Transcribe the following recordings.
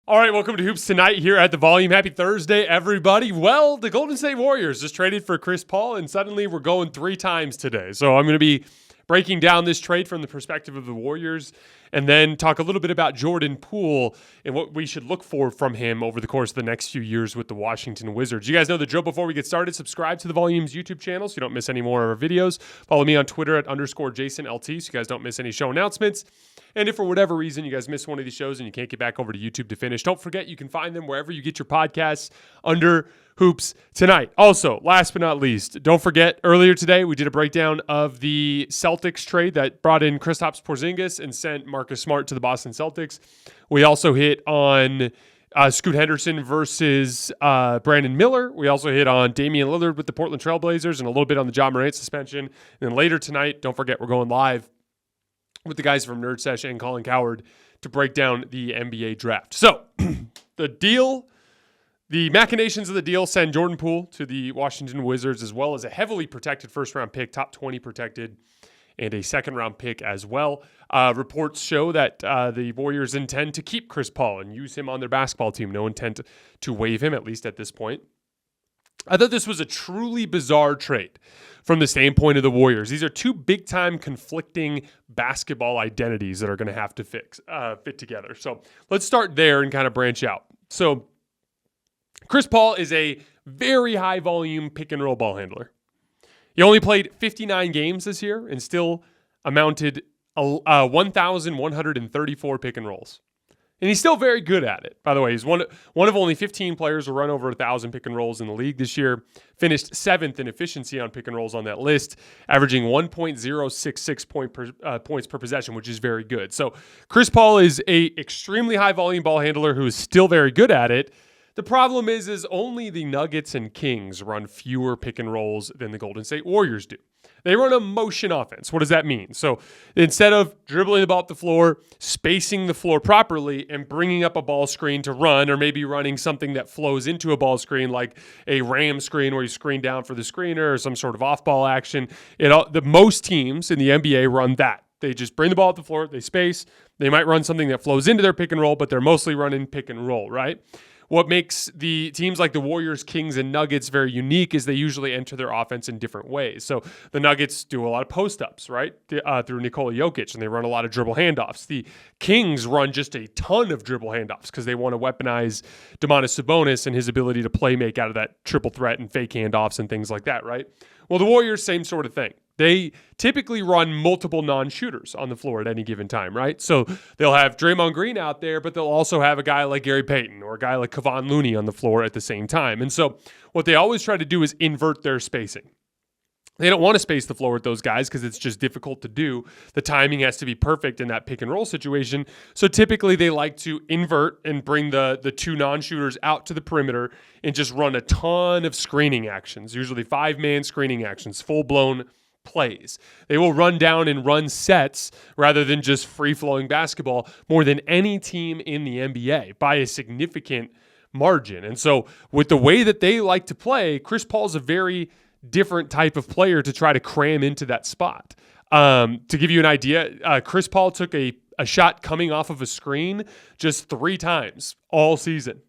All right, welcome to Hoops Tonight here at the Volume. Happy Thursday, everybody. Well, the Golden State Warriors just traded for Chris Paul, and suddenly we're going 3 times today. So I'm going to be breaking down this trade from the perspective of the Warriors, and then talk a little bit about Jordan Poole and what we should look for from him over the course of the next few years with the Washington Wizards. You guys know the drill. Before we get started, subscribe to the Volume's YouTube channel so you don't miss any more of our videos. Follow me on Twitter at _JasonLT so you guys don't miss any show announcements. And if for whatever reason you guys miss one of these shows and you can't get back over to YouTube to finish, don't forget you can find them wherever you get your podcasts under Hoops Tonight. Also, last but not least, don't forget, earlier today we did a breakdown of the Celtics trade that brought in Kristaps Porzingis and sent Marcus Smart to the Boston Celtics. We also hit on Scoot Henderson versus Brandon Miller. We also hit on Damian Lillard with the Portland Trail Blazers and a little bit on the Ja Morant suspension. And then later tonight, don't forget, we're going live with the guys from Nerd Sesh and Colin Coward to break down the NBA draft. So, the machinations of the deal send Jordan Poole to the Washington Wizards, as well as a heavily protected first-round pick, top 20 protected, and a second-round pick as well. Reports show that the Warriors intend to keep Chris Paul and use him on their basketball team. No intent to waive him, at least at this point. I thought this was a truly bizarre trade from the standpoint of the Warriors. These are two big-time conflicting basketball identities that are going to have to fit together. So let's start there and kind of branch out. So Chris Paul is a very high-volume pick-and-roll ball handler. He only played 59 games this year and still amounted 1,134 pick-and-rolls. And he's still very good at it. By the way, he's one of only 15 players to run over 1,000 pick and rolls in the league this year. Finished 7th in efficiency on pick and rolls on that list, averaging 1.066 points per possession, which is very good. So Chris Paul is a extremely high volume ball handler who is still very good at it. The problem is only the Nuggets and Kings run fewer pick and rolls than the Golden State Warriors do. They run a motion offense. What does that mean? So instead of dribbling the ball up the floor, spacing the floor properly, and bringing up a ball screen to run, or maybe running something that flows into a ball screen like a ram screen where you screen down for the screener or some sort of off-ball action, most teams in the NBA run that. They just bring the ball up the floor, they space, they might run something that flows into their pick and roll, but they're mostly running pick and roll, right? What makes the teams like the Warriors, Kings, and Nuggets very unique is they usually enter their offense in different ways. So the Nuggets do a lot of post-ups, right, through Nikola Jokic, and they run a lot of dribble handoffs. The Kings run just a ton of dribble handoffs because they want to weaponize Domantas Sabonis and his ability to play make out of that triple threat and fake handoffs and things like that, right? Well, the Warriors, same sort of thing. They typically run multiple non-shooters on the floor at any given time, right? So they'll have Draymond Green out there, but they'll also have a guy like Gary Payton or a guy like Kevon Looney on the floor at the same time. And so what they always try to do is invert their spacing. They don't want to space the floor with those guys because it's just difficult to do. The timing has to be perfect in that pick and roll situation. So typically they like to invert and bring the two non-shooters out to the perimeter and just run a ton of screening actions, usually 5-man screening actions, full-blown plays. They will run down and run sets rather than just free-flowing basketball more than any team in the NBA by a significant margin. And so with the way that they like to play, Chris Paul's a very different type of player to try to cram into that spot. To give you an idea, Chris Paul took a shot coming off of a screen just 3 times all season.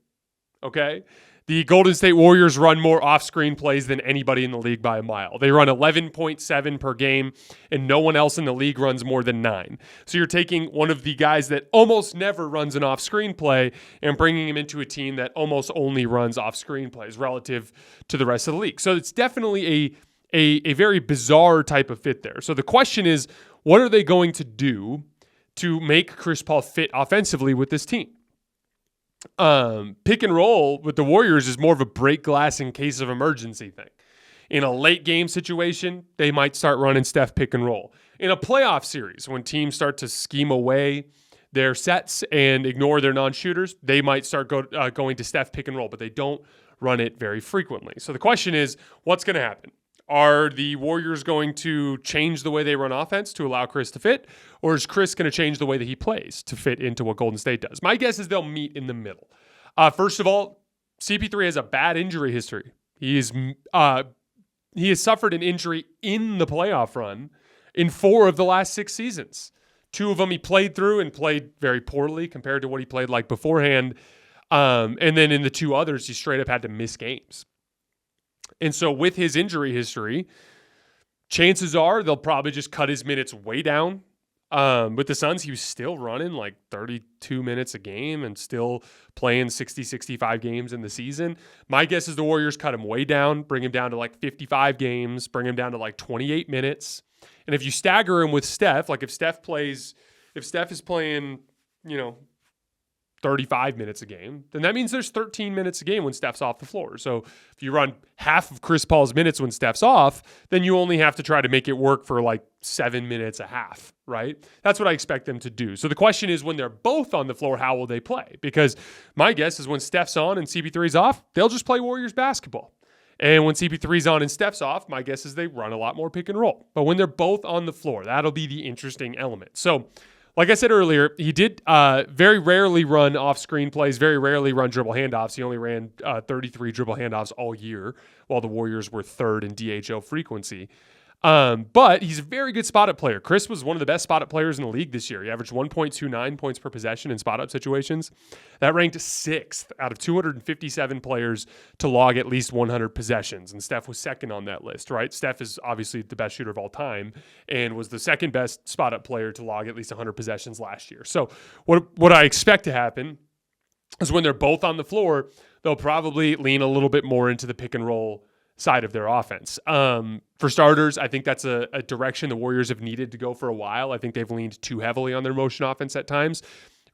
Okay? The Golden State Warriors run more off-screen plays than anybody in the league by a mile. They run 11.7 per game, and no one else in the league runs more than 9. So you're taking one of the guys that almost never runs an off-screen play and bringing him into a team that almost only runs off-screen plays relative to the rest of the league. So it's definitely a very bizarre type of fit there. So the question is, what are they going to do to make Chris Paul fit offensively with this team? Pick and roll with the Warriors is more of a break glass in case of emergency thing. In a late game situation, they might start running Steph pick and roll. In a playoff series, when teams start to scheme away their sets and ignore their non-shooters, they might start going to Steph pick and roll, but they don't run it very frequently. So the question is, what's going to happen? Are the Warriors going to change the way they run offense to allow Chris to fit? Or is Chris going to change the way that he plays to fit into what Golden State does? My guess is they'll meet in the middle. First of all, CP3 has a bad injury history. He has suffered an injury in the playoff run in 4 of the last 6 seasons. 2 of them he played through and played very poorly compared to what he played like beforehand. And then in the two others, he straight up had to miss games. And so with his injury history, chances are they'll probably just cut his minutes way down. With the Suns, he was still running like 32 minutes a game and still playing 60, 65 games in the season. My guess is the Warriors cut him way down, bring him down to like 55 games, bring him down to like 28 minutes. And if you stagger him with Steph, like if Steph is playing, 35 minutes a game, then that means there's 13 minutes a game when Steph's off the floor. So if you run half of Chris Paul's minutes when Steph's off, then you only have to try to make it work for like 7 minutes a half, right? That's what I expect them to do. So the question is, when they're both on the floor, how will they play? Because my guess is when Steph's on and CP3's off, they'll just play Warriors basketball. And when CP3's on and Steph's off, my guess is they run a lot more pick and roll. But when they're both on the floor, that'll be the interesting element. So like I said earlier, he did very rarely run off-screen plays, very rarely run dribble handoffs. He only ran 33 dribble handoffs all year, while the Warriors were third in DHO frequency. But he's a very good spot-up player. Chris was one of the best spot-up players in the league this year. He averaged 1.29 points per possession in spot-up situations. That ranked 6th out of 257 players to log at least 100 possessions, and Steph was second on that list, right? Steph is obviously the best shooter of all time and was the second best spot-up player to log at least 100 possessions last year. So what I expect to happen is when they're both on the floor, they'll probably lean a little bit more into the pick and roll side of their offense. For starters, I think that's a direction the Warriors have needed to go for a while. I think they've leaned too heavily on their motion offense at times.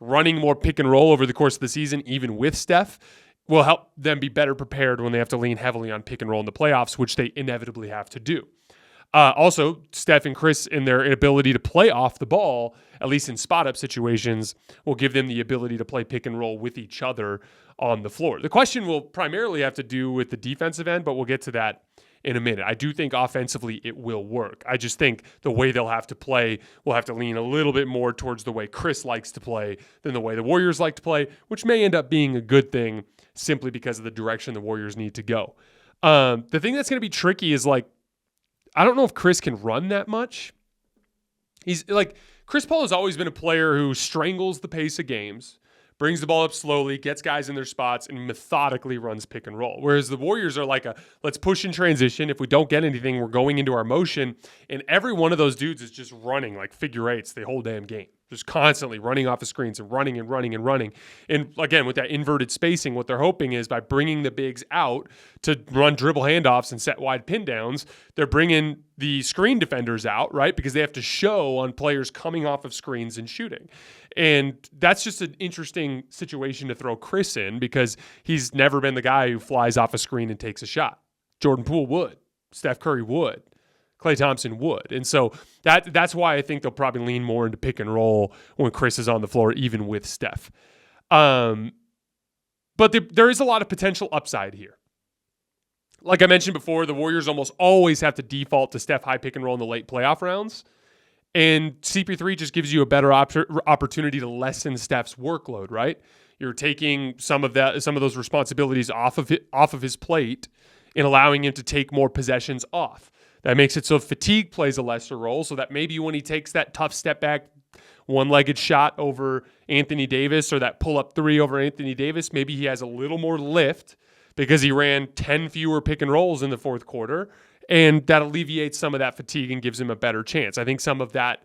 Running more pick and roll over the course of the season, even with Steph, will help them be better prepared when they have to lean heavily on pick and roll in the playoffs, which they inevitably have to do. Also, Steph and Chris, in their inability to play off the ball, at least in spot-up situations, will give them the ability to play pick and roll with each other on the floor. The question will primarily have to do with the defensive end, but we'll get to that in a minute. I do think offensively it will work. I just think the way they'll have to play will have to lean a little bit more towards the way Chris likes to play than the way the Warriors like to play, which may end up being a good thing simply because of the direction the Warriors need to go. The thing that's going to be tricky is, like, I don't know if Chris can run that much. He's like, Chris Paul has always been a player who strangles the pace of games, brings the ball up slowly, gets guys in their spots, and methodically runs pick and roll. Whereas the Warriors are like let's push in transition. If we don't get anything, we're going into our motion. And every one of those dudes is just running like figure eights the whole damn game. Just constantly running off the screens and running and running and running. And again, with that inverted spacing, what they're hoping is by bringing the bigs out to run dribble handoffs and set wide pin downs, they're bringing the screen defenders out, right? Because they have to show on players coming off of screens and shooting. And that's just an interesting situation to throw Chris in because he's never been the guy who flies off a screen and takes a shot. Jordan Poole would. Steph Curry would. Klay Thompson would. And so that's why I think they'll probably lean more into pick and roll when Chris is on the floor, even with Steph. But there is a lot of potential upside here. Like I mentioned before, the Warriors almost always have to default to Steph high pick and roll in the late playoff rounds. And CP3 just gives you a better opportunity to lessen Steph's workload, right? You're taking some of those responsibilities off of his plate and allowing him to take more possessions off. That makes it so fatigue plays a lesser role, so that maybe when he takes that tough step back, one-legged shot over Anthony Davis or that pull-up three over Anthony Davis, maybe he has a little more lift because he ran 10 fewer pick and rolls in the fourth quarter, and that alleviates some of that fatigue and gives him a better chance. I think some of that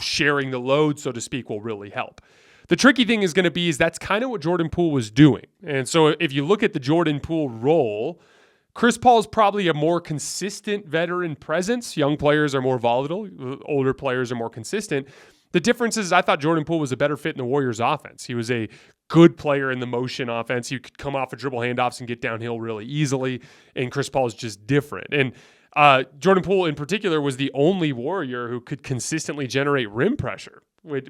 sharing the load, so to speak, will really help. The tricky thing is going to be that's kind of what Jordan Poole was doing. And so if you look at the Jordan Poole role, Chris Paul is probably a more consistent veteran presence. Young players are more volatile. Older players are more consistent. The difference is I thought Jordan Poole was a better fit in the Warriors offense. He was a good player in the motion offense. He could come off of dribble handoffs and get downhill really easily, and Chris Paul is just different. And Jordan Poole in particular was the only Warrior who could consistently generate rim pressure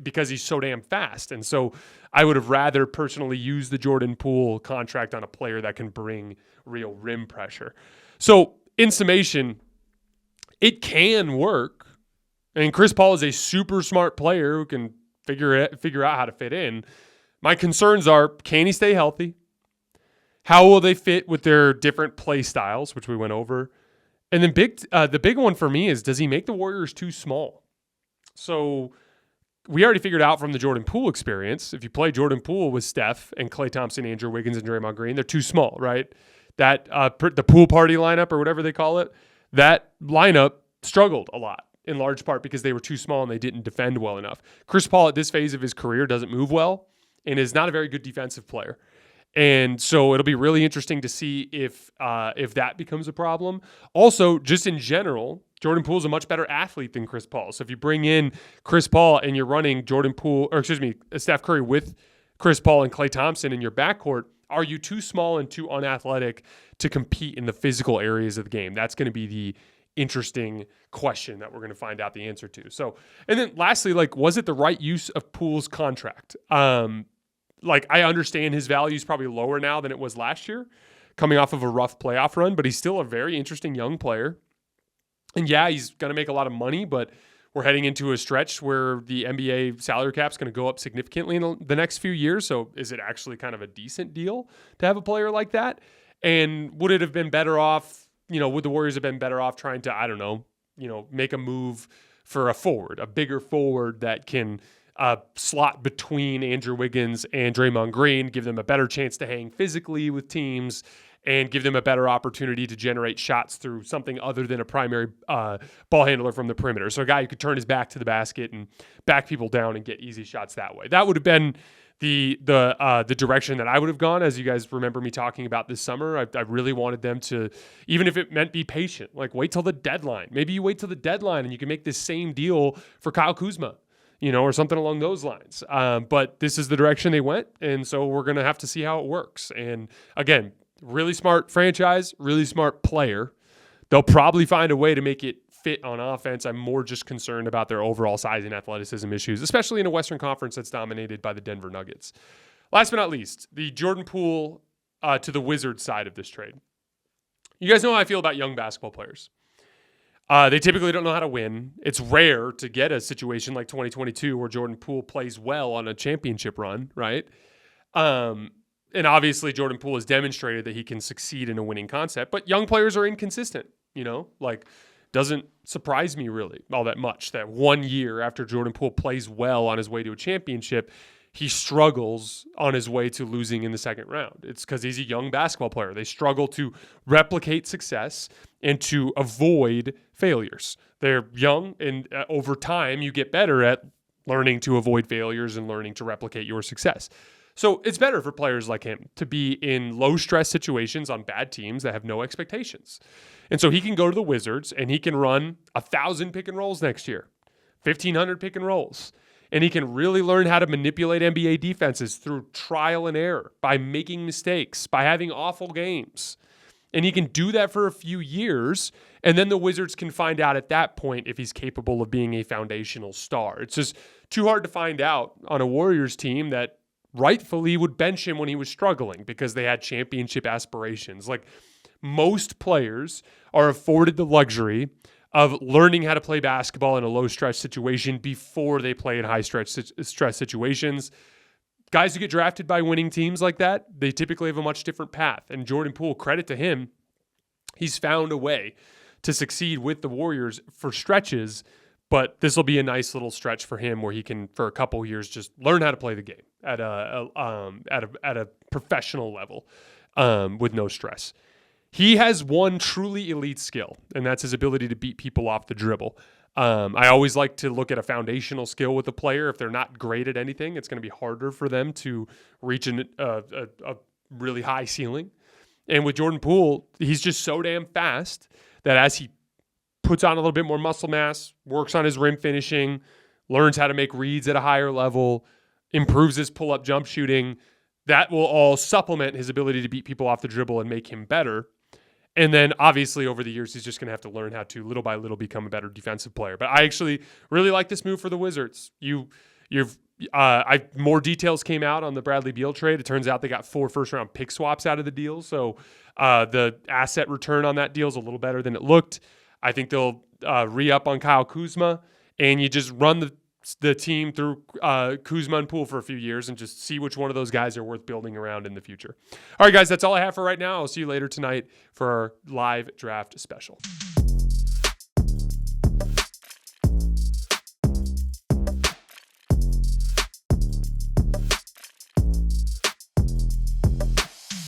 because he's so damn fast. And so I would have rather personally used the Jordan Poole contract on a player that can bring real rim pressure. So in summation, it can work. And Chris Paul is a super smart player who can figure out how to fit in. My concerns are, can he stay healthy? How will they fit with their different play styles, which we went over? And then the big one for me is, does he make the Warriors too small? So we already figured out from the Jordan Poole experience, if you play Jordan Poole with Steph and Klay Thompson, Andrew Wiggins, and Draymond Green, they're too small, right? That the pool party lineup or whatever they call it, that lineup struggled a lot in large part because they were too small and they didn't defend well enough. Chris Paul at this phase of his career doesn't move well and is not a very good defensive player. And so it'll be really interesting to see if that becomes a problem. Also, just in general, Jordan Poole is a much better athlete than Chris Paul. So if you bring in Chris Paul and you're running Steph Curry with Chris Paul and Klay Thompson in your backcourt, are you too small and too unathletic to compete in the physical areas of the game? That's going to be the interesting question that we're going to find out the answer to. So, and then lastly, was it the right use of Poole's contract? I understand his value is probably lower now than it was last year, coming off of a rough playoff run, but he's still a very interesting young player. And yeah, he's going to make a lot of money, but we're heading into a stretch where the NBA salary cap is going to go up significantly in the next few years. So is it actually kind of a decent deal to have a player like that? And would it have been better off, would the Warriors have been better off trying to, make a move for a bigger forward that can slot between Andrew Wiggins and Draymond Green, give them a better chance to hang physically with teams, and give them a better opportunity to generate shots through something other than a primary ball handler from the perimeter. So a guy who could turn his back to the basket and back people down and get easy shots that way. That would have been the direction that I would have gone, as you guys remember me talking about this summer. I really wanted them to, even if it meant be patient, wait till the deadline. Maybe you wait till the deadline and you can make this same deal for Kyle Kuzma, or something along those lines. But this is the direction they went, and so we're going to have to see how it works. And again, really smart franchise, really smart player. They'll probably find a way to make it fit on offense. I'm more just concerned about their overall size and athleticism issues, especially in a Western Conference that's dominated by the Denver Nuggets. Last but not least, the Jordan Poole to the Wizards side of this trade. You guys know how I feel about young basketball players. They typically don't know how to win. It's rare to get a situation like 2022 where Jordan Poole plays well on a championship run, right? And obviously Jordan Poole has demonstrated that he can succeed in a winning concept, but young players are inconsistent, doesn't surprise me really all that much that 1 year after Jordan Poole plays well on his way to a championship, he struggles on his way to losing in the second round. It's because he's a young basketball player. They struggle to replicate success and to avoid failures. They're young, and over time, you get better at learning to avoid failures and learning to replicate your success. So it's better for players like him to be in low-stress situations on bad teams that have no expectations. And so he can go to the Wizards, and he can run 1,000 pick and rolls next year, 1,500 pick and rolls. And he can really learn how to manipulate NBA defenses through trial and error, by making mistakes, by having awful games. And he can do that for a few years, and then the Wizards can find out at that point if he's capable of being a foundational star. It's just too hard to find out on a Warriors team that rightfully would bench him when he was struggling because they had championship aspirations. Most players are afforded the luxury of learning how to play basketball in a low-stress situation before they play in high-stress situations. Guys who get drafted by winning teams like that, they typically have a much different path. And Jordan Poole, credit to him, he's found a way to succeed with the Warriors for stretches, but this will be a nice little stretch for him where he can, for a couple years, just learn how to play the game at a professional level with no stress. He has one truly elite skill, and that's his ability to beat people off the dribble. I always like to look at a foundational skill with a player. If they're not great at anything, it's going to be harder for them to reach a really high ceiling. And with Jordan Poole, he's just so damn fast that as he puts on a little bit more muscle mass, works on his rim finishing, learns how to make reads at a higher level, improves his pull-up jump shooting, that will all supplement his ability to beat people off the dribble and make him better. And then obviously over the years, he's just going to have to learn how to little by little become a better defensive player. But I actually really like this move for the Wizards. More details came out on the Bradley Beal trade. It turns out they got 4 first-round pick swaps out of the deal. So the asset return on that deal is a little better than it looked. I think they'll re-up on Kyle Kuzma, and you just run the team through Kuzma and Poole for a few years and just see which one of those guys are worth building around in the future. All right, guys, that's all I have for right now. I'll see you later tonight for our live draft special.